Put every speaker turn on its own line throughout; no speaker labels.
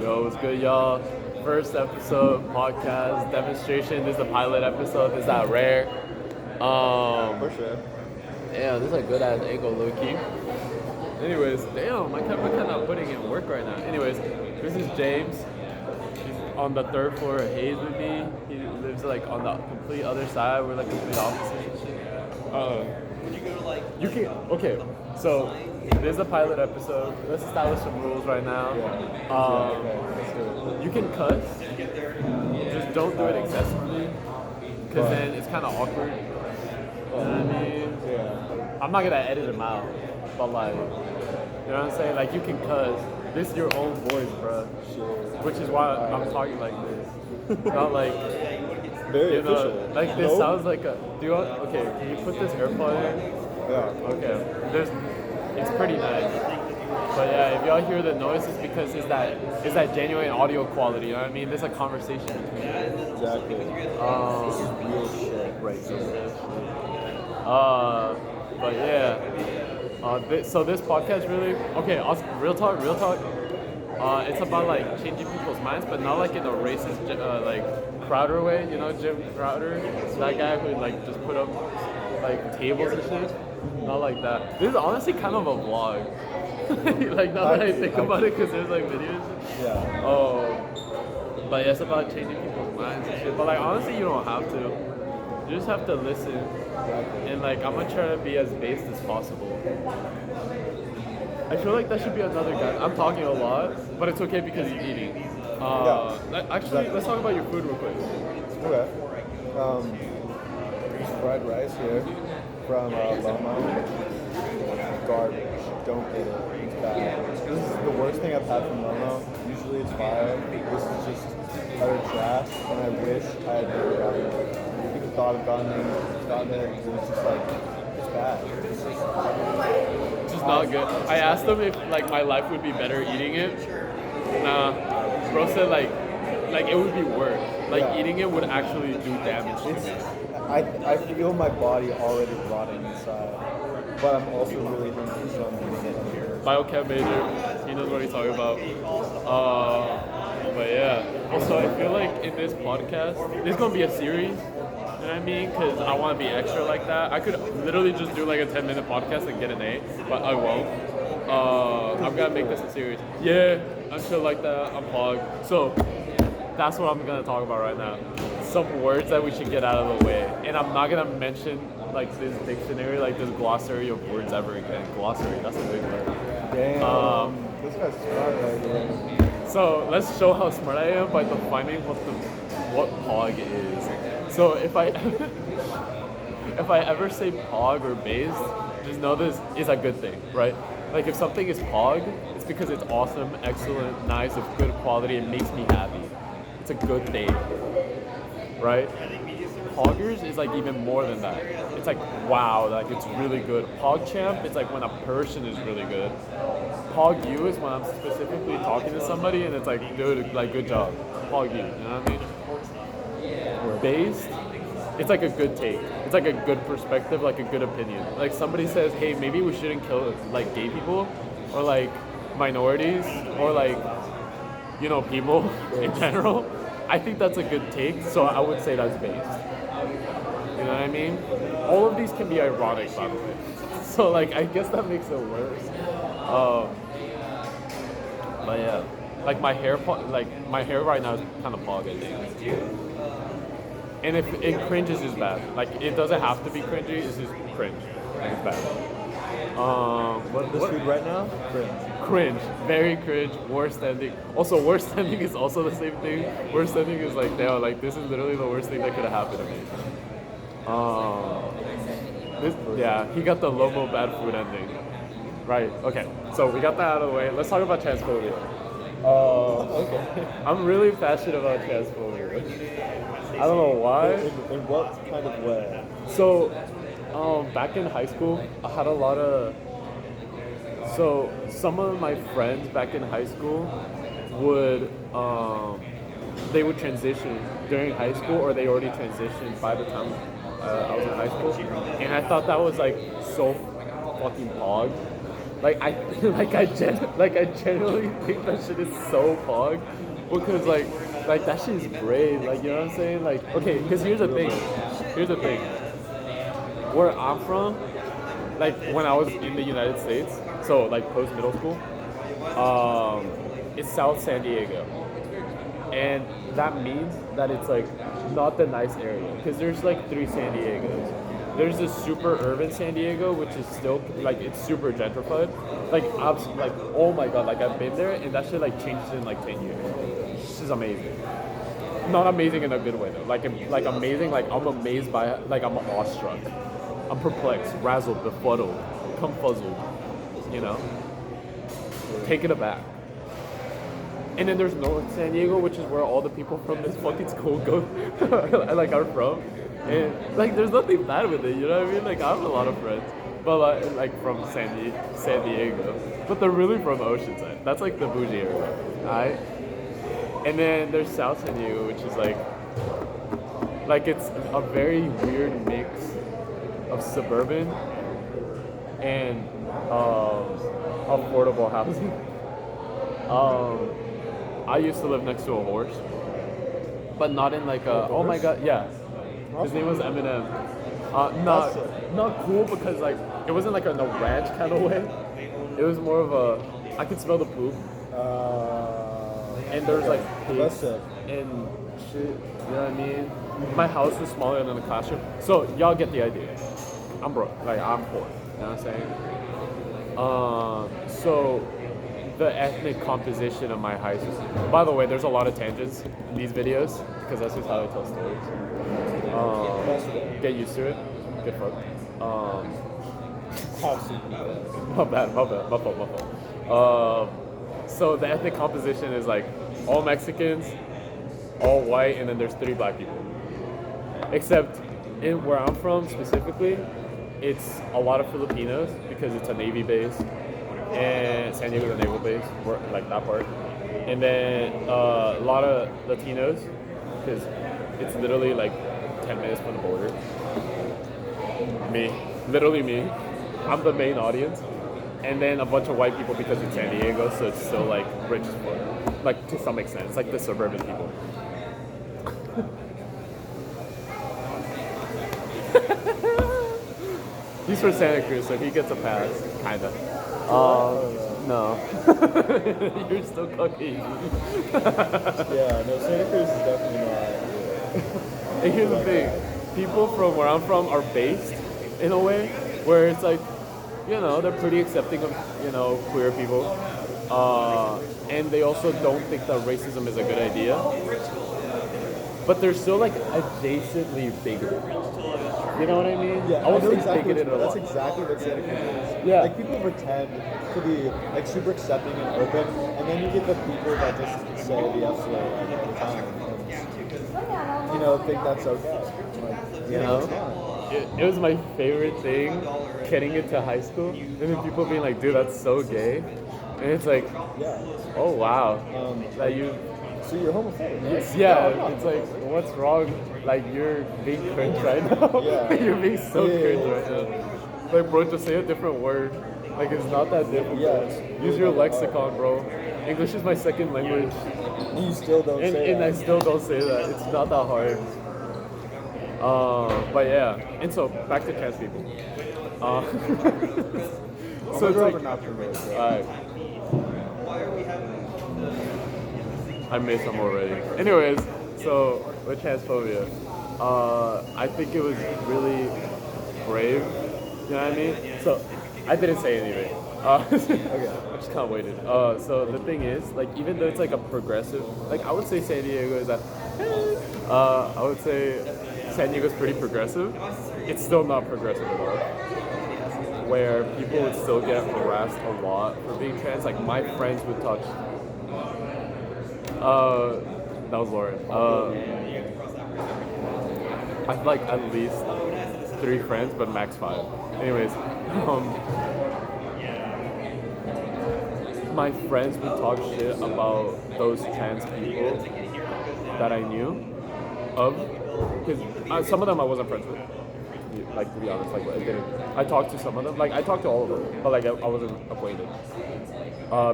Yo, what's good, y'all? First episode podcast demonstration. This is the pilot episode. This is that rare.
For sure.
Yeah, this is a good ass angle, low key. Anyways, damn, we're kind of putting in work right now. Anyways, this is James. He's on the third floor of Hayes with me. He lives like on the complete other side. We're like complete opposites and shit. You can okay. So this is a pilot episode. Let's establish some rules right now. You can cuss. Just don't do it excessively, because then it's kind of awkward. You know what I mean?
Yeah.
I'm not gonna edit them out, but like, you know what I'm saying? Like you can cuss. This is your own voice, bro. Which is why I'm talking like this. Not like,
Very
you know,
official.
like this
Nope.
sounds like a. Do you want? Okay, can you put this AirPod in?
Yeah.
Okay. It's pretty nice. But yeah, if y'all hear the noise, it's because it's that genuine audio quality. You know what I mean? There's a conversation between us.
Exactly. This is real shit right here.
But yeah. So this podcast really okay. Real talk. It's about like changing people's minds, but not like in a racist like Crowder way. You know, Jim Crowder, that guy who like just put up like tables and shit. Not like that. This is honestly kind of a vlog. Like now that I think about it, because there's like videos.
Yeah.
But yeah, it's about changing people's minds and shit. But like honestly, you don't have to. You just have to listen.
Exactly.
And like I'm gonna try to be as based as possible. I feel like that should be another guy. I'm talking a lot, but it's okay because you're eating. Actually, let's talk about your food real quick.
Okay. Fried rice here from Loma. Garbage. Don't get it. It's bad. This is the worst thing I've had from Loma. Usually it's fire. This is just utter trash, and I wish I had never gotten it. People thought of gotten it, and it's just like, it's bad.
It's just not good. I asked them if like my life would be better eating it. Nah. Bro said like it would be worse. Like eating it would actually do damage to me.
I feel my body already rotting inside, but I'm also really hungry, so I'm gonna get here.
Biochem major, he knows what he's talking about. But yeah, also I feel like in this podcast, this is gonna be a series. You know what I mean? Because I want to be extra like that. I could literally just do like a 10-minute podcast and get an A, but I won't. I'm gonna make this a series. Yeah, I'm chill like that. I'm hog. So that's what I'm gonna talk about right now. Some words that we should get out of the way, and I'm not gonna mention like this dictionary, like this glossary of words ever again. Glossary, that's a big word.
Damn. This guy's smart right here.
So let's show how smart I am by defining what pog is. So if I if I ever say pog or based, just know this is a good thing, right? Like if something is pog, it's because it's awesome, excellent, nice, of good quality, it makes me happy. It's a good thing, right? Poggers is like even more than that. It's like, wow, like it's really good. PogChamp, it's like when a person is really good. Pog you is when I'm specifically talking to somebody and it's like, dude, like good job. Pog you, you know what I mean? Based, it's like a good take. It's like a good perspective, like a good opinion. Like somebody says, hey, maybe we shouldn't kill like gay people or like minorities or like, you know, people in general. I think that's a good take, so I would say that's based. You know what I mean? All of these can be ironic, by the way. So like, I guess that makes it worse. But yeah, like my hair right now is kind of pog, I think. And if it cringes is bad. Like it doesn't have to be cringy. It's just cringe. Like it's bad.
What food right now?
Cringe, very cringe. Worst ending. Also, worst ending is also the same thing. Worst ending is like, damn, like this is literally the worst thing that could have happened to me. He got the Lomo bad food ending. Right. Okay. So we got that out of the way. Let's talk about transphobia.
Okay.
I'm really passionate about transphobia. I don't know why.
In what kind of way?
So, back in high school, I had a lot of. So some of my friends back in high school would they would transition during high school, or they already transitioned by the time I was in high school, and I thought that was like so fucking pog. like I like I genuinely think that shit is so pog because like that shit is brave. Like you know what I'm saying? Like okay, because here's the thing. Where I'm from, like when I was in the United States, so like post middle school, it's South San Diego, and that means that it's like not the nice area because there's like three San Diegos. There's this super urban San Diego, which is still like it's super gentrified. Like like oh my god, like I've been there and that shit like changed in like 10 years. This is amazing. Not amazing in a good way though. Like amazing. Like I'm amazed by like I'm awestruck. I'm perplexed, razzled, befuddled, confuzzled. You know, taken aback. And then there's North San Diego, which is where all the people from this fucking school go, like are from. And like, there's nothing bad with it, you know what I mean? Like, I have a lot of friends, but like from San Diego, but they're really from Oceanside. That's like the bougie area, alright? And then there's South San Diego, which is like it's a very weird mix of suburban and affordable housing. I used to live next to a horse, but not in like a. Oh my god, yeah. His name was Eminem. Not cool because like it wasn't like in a ranch kind of way. It was more of a. I could smell the poop. And there's like pigs and shit. You know what I mean? My house was smaller than the classroom, so y'all get the idea. I'm broke. Like I'm poor. You know what I'm saying? So the ethnic composition of my high school. By the way, there's a lot of tangents in these videos because that's just how I tell stories. Get used to it. Get fucked. My fault. So the ethnic composition is like all Mexicans, all white, and then there's 3 black people. Except in where I'm from specifically, it's a lot of Filipinos because it's a Navy base. And San Diego's a naval base, like that part. And then a lot of Latinos, because it's literally like 10 minutes from the border. Literally me. I'm the main audience. And then a bunch of white people because it's San Diego, so it's still like rich as fuck. Like to some extent, it's like the suburban people. He's from Santa Cruz, so he gets a pass, kinda. No. You're still cooking.
Yeah, no, Santa Cruz is definitely not.
And here's the thing. People from where I'm from are based in a way where it's like, you know, they're pretty accepting of, you know, queer people. And they also don't think that racism is a good idea. But they're still like adjacently bigoted. You know what I mean?
Yeah,
I would say
exactly
bigoted a lot.
that's exactly what Santa Cruz is.
Yeah.
Like people pretend to be like super accepting and open, and then you get the people that just say the F word like all the time. And, you know, think that's okay. Like,
You know? It was my favorite thing getting into high school, and then people being like, dude, that's so gay. And it's like,
yeah.
oh wow. That you
So you're homophobic, right?
yeah,
No,
it's like, what's wrong? Like, you're being cringe right now.
Yeah.
You're being so
Yeah,
cringe
yeah,
right now. Like, bro, just say a different word. Like, it's not that difficult.
Yeah, it's
Use
really
your
not that
lexicon, bro. English is my second language.
You still don't say
And I
that.
still don't say that. It's not that hard. But yeah. And so, back to trans people. So it's like,
not promoted, bro.
alright. I made some already. Anyways, so with transphobia, I think it was really brave. You know what I mean? So I didn't say it anyway. Okay, I just kind of waited. So the thing is, like, even though it's like a progressive, like I would say San Diego is I would say San Diego's pretty progressive. It's still not progressive at all. Where people would still get harassed a lot for being trans. Like my friends would talk. That was Lauren. I have like at least 3 friends, but max 5. Anyways, my friends would talk shit about those trans people that I knew of, because some of them I wasn't friends with, to be honest, like, I didn't. I talked to some of them, like, I talked to all of them, but like, I wasn't acquainted.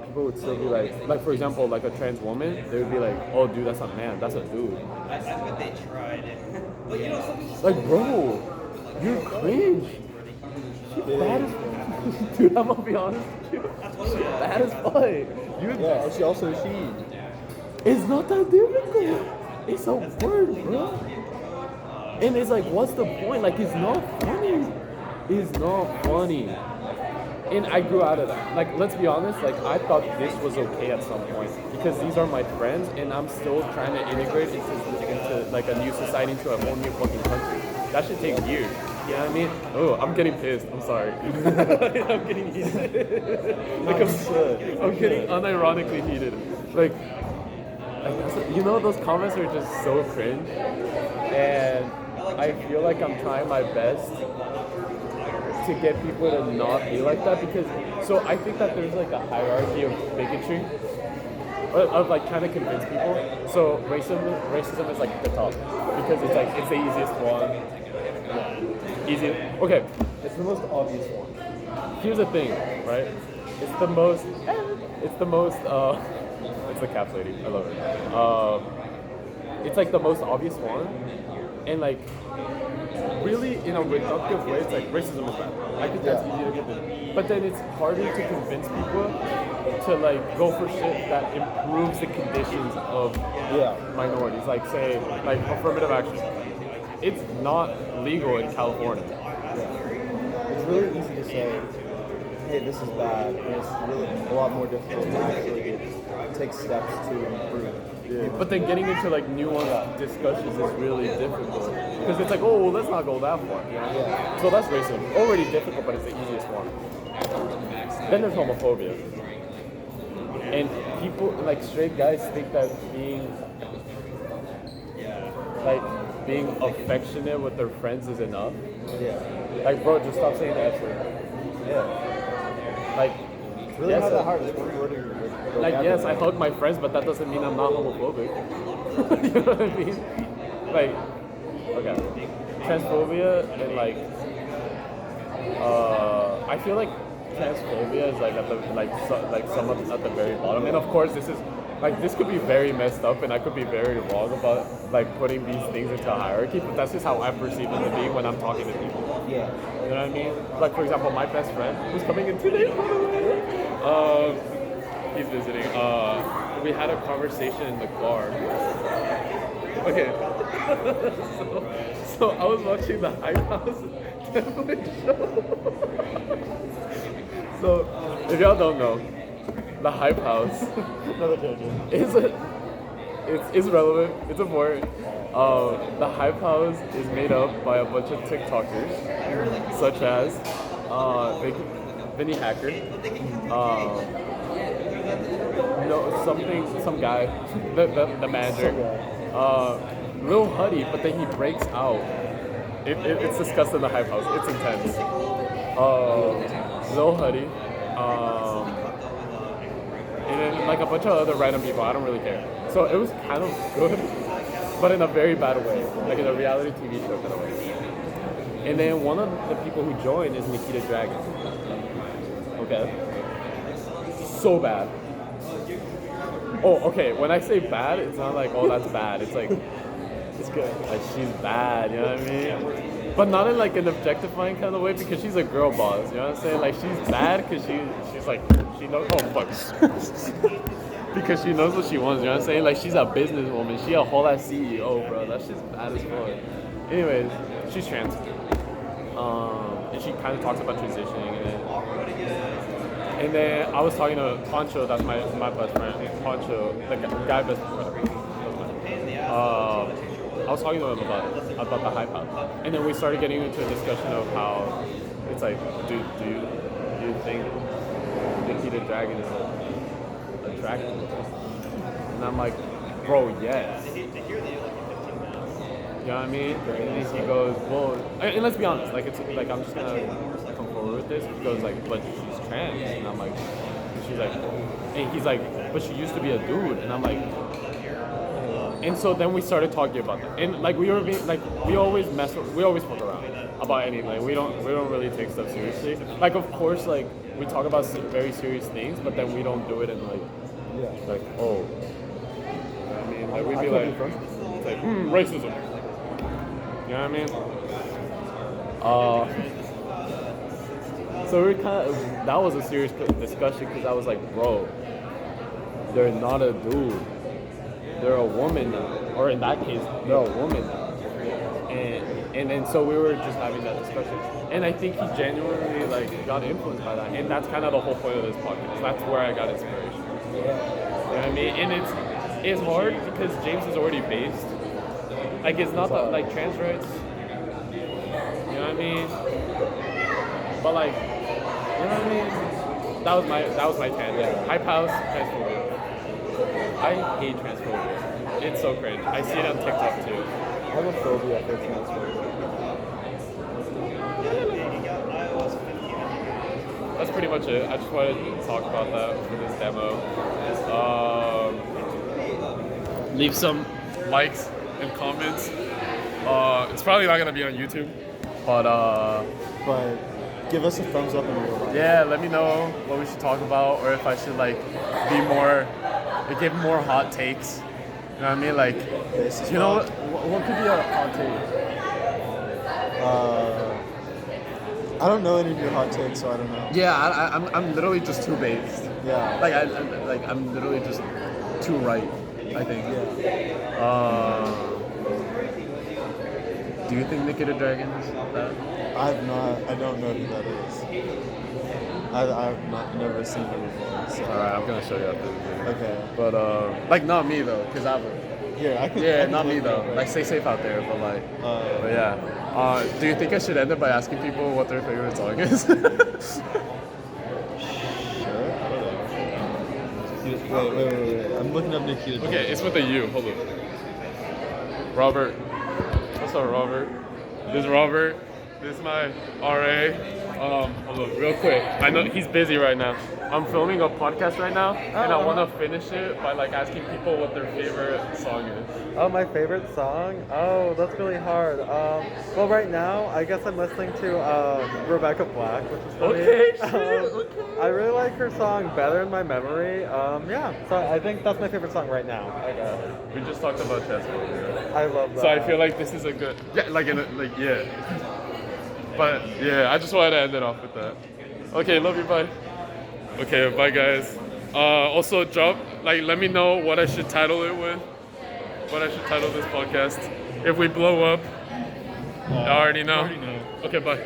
People would still be like, for example, like a trans woman, they would be like, oh, dude, that's a man, that's a dude.
That's what they tried. But you know, something
Like, bro, you're cringe. She's bad as dude, I'm gonna be honest with you. She's bad as fuck.
Yeah, and she also she.
It's not that difficult. It's a word, bro. And it's like, what's the point? Like, it's not funny. It's not funny. And I grew out of that. Like, let's be honest, like, I thought this was okay at some point because these are my friends and I'm still trying to integrate into like a new society, into a whole new fucking country. That should take years. You know what I mean? Oh, I'm getting pissed. I'm sorry. I'm getting heated. Like, I'm getting unironically heated. Like you know, those comments are just so cringe. And I feel like I'm trying my best to get people to not be like that because, so I think that there's like a hierarchy of bigotry, of like trying to convince people. So racism is like the top because it's like, it's the easiest one. Easy. Okay, it's the most obvious one. Here's the thing, right? It's the most, it's the caps lady. I love it. It's like the most obvious one, and like really in a reductive way, it's like racism is bad. I think that's easy to get in. But then it's harder to convince people to like go for shit that improves the conditions of minorities. Like say, like affirmative action. It's not legal in California.
It's really easy to say, hey, this is bad, and it's really a lot more difficult to actually take steps to improve it. Yeah.
But then getting into like nuanced discussions is really difficult because it's like, oh, well, let's not go that far. You know?
Yeah.
So that's racism. Already difficult, but it's the easiest one. Then there's homophobia, and people like straight guys think that being affectionate with their friends is enough.
Yeah.
Like, bro, just stop saying the F word.
Yeah.
Like,
It's really not that hard. It's one word or
like, yes, I hug my friends, but that doesn't mean I'm not homophobic. You know what I mean? Like, okay, transphobia and like, I feel like transphobia is like at the some at the very bottom. And of course, this is like, this could be very messed up, and I could be very wrong about like putting these things into a hierarchy. But that's just how I perceive it to be when I'm talking to people.
Yeah.
You know what I mean? Like, for example, my best friend, who's coming in today, by the way, he's visiting. We had a conversation in the car. Okay. so I was watching the Hype House Netflix show. So, if y'all don't know, the Hype House it's relevant. It's important. The Hype House is made up by a bunch of TikTokers, such as Vinny Hacker, some guy, the manager, Lil Huddy, but then he breaks out. It's discussed in the Hype House. It's intense. Lil Huddy, and then like a bunch of other random people. I don't really care. So it was kind of good, but in a very bad way, like in a reality TV show kind of way. And then one of the people who joined is Nikita Dragon. Okay. So bad. Oh, okay. When I say bad, it's not like, oh, that's bad. It's like, it's good. Like, she's bad, you know what I mean? But not in like an objectifying kind of way, because she's a girl boss, you know what I'm saying? Like, she's bad because she's like, she knows, oh fuck. Because she knows what she wants, you know what I'm saying? Like, she's a businesswoman. She a whole ass CEO, bro. That shit's bad as fuck. Anyways, she's trans. And she kind of talks about transitioning, and then I was talking to Pancho, that's my best friend, Pancho, the guy best friend. I was talking to him about the Hype House, and then we started getting into a discussion of how it's like, do you think Nikita Dragon is attractive? And I'm like, bro, yes. You know what I mean? And he goes, well, and let's be honest, like, it's like, I'm just gonna come forward with this. He goes like, but she's trans, and I'm like, and she's like, and he's like, but she used to be a dude, and I'm like, And so then we started talking about that, and like we always fuck around about anything. Like we don't really take stuff seriously. Like of course, like we talk about very serious things, but then we don't do it in like oh. I mean, like we'd be like, it's like racism. You know what I mean? So we that was a serious discussion because I was like, bro, they're not a dude. They're a woman now, or in that case, they're a woman now. And so we were just having that discussion, and I think he genuinely like got influenced by that, and that's kind of the whole point of this podcast. That's where I got inspiration. You know what I mean? And it's hard because James is already based. Like it's not that like trans rights. You know what I mean? But like, you know what I mean? That was my tangent. Hype house, transphobia. I hate transphobia. It's so cringe. I see it on TikTok too.
I have a phobia for transphobia.
That's pretty much it. I just wanted to talk about that for this demo. Leave some likes and comments. It's probably not gonna be on YouTube, but
give us a thumbs up in real life.
yeah, let me know what we should talk about, or if I should like be more, give more hot takes. You know what I mean? Like, you know what could be a hot take?
I don't know any of your hot takes, so I don't know.
Yeah, I'm literally just too based.
Yeah.
I'm literally just too right, I think.
Yeah.
Do you think Nikita Dragon is that?
I don't know who that is. I've never seen her before. So.
Alright, I'm gonna show you after the video.
Okay.
But like not me though, cause I would.
Here, I can.
Yeah,
I can
not me
look
though.
it up.
Like stay safe out there, but like. But yeah. Do you think I should end it by asking people what their favorite song is?
Sure. Wait. I'm looking up Nikita.
Okay, it's with a U. Hold on. Robert. What's up, Robert? This is Robert. This is my RA. Hold on, real quick. I know he's busy right now. I'm filming a podcast right now, and I want to finish it by like asking people what their favorite song is.
Oh, my favorite song? Oh, that's really hard. Well, right now, I guess I'm listening to Rebecca Black, which is funny.
Okay, shit, okay.
I really like her song Better in My Memory. Yeah, so I think that's my favorite song right now.
We just talked about transphobia.
I love that.
So I feel like this is a good, yeah. But yeah, I just wanted to end it off with that. Okay, love you, bye. Okay, bye guys. Also let me know what I should title it with. What I should title this podcast. If we blow up, I already know. Okay, bye.